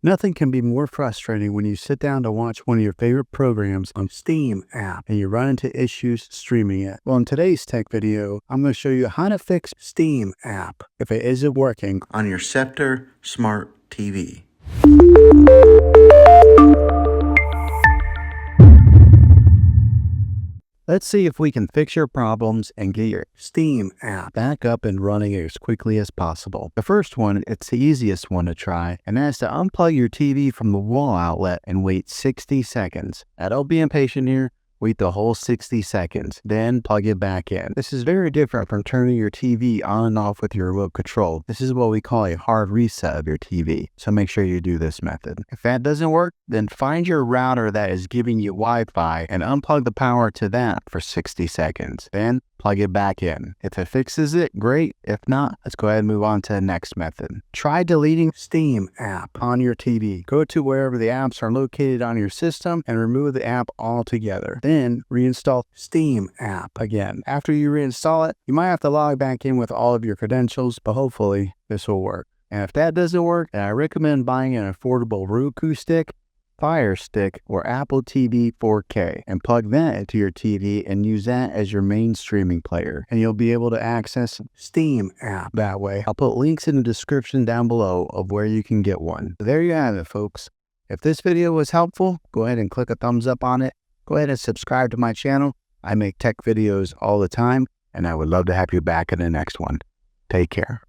Nothing can be more frustrating when you sit down to watch one of your favorite programs on Steam app and you run into issues streaming it. Well, in today's tech video, I'm going to show you how to fix Steam app if it isn't working on your Sceptre Smart TV. Let's see if we can fix your problems and get your Steam app back up and running as quickly as possible. The first one, it's the easiest one to try, and that's to unplug your TV from the wall outlet and wait 60 seconds. Now, don't be impatient here. Wait the whole 60 seconds, then plug it back in. This is very different from turning your TV on and off with your remote control. This is what we call a hard reset of your TV, so make sure you do this method. If that doesn't work, then find your router that is giving you Wi-Fi and unplug the power to that for 60 seconds. Then plug it back in. If it fixes it, great. If not, let's go ahead and move on to the next method. Try deleting Steam app on your TV. Go to wherever the apps are located on your system and remove the app altogether. Then reinstall Steam app again. After you reinstall it, you might have to log back in with all of your credentials, but hopefully this will work. And if that doesn't work, then I recommend buying an affordable Roku stick, Fire Stick, or Apple TV 4K and plug that into your TV and use that as your main streaming player, and you'll be able to access Steam app that way. I'll put links in the description down below of where you can get one. There you have it, folks. If this video was helpful, go ahead and click a thumbs up on it. Go ahead and subscribe to my channel. I make tech videos all the time, and I would love to have you back in the next one. Take care.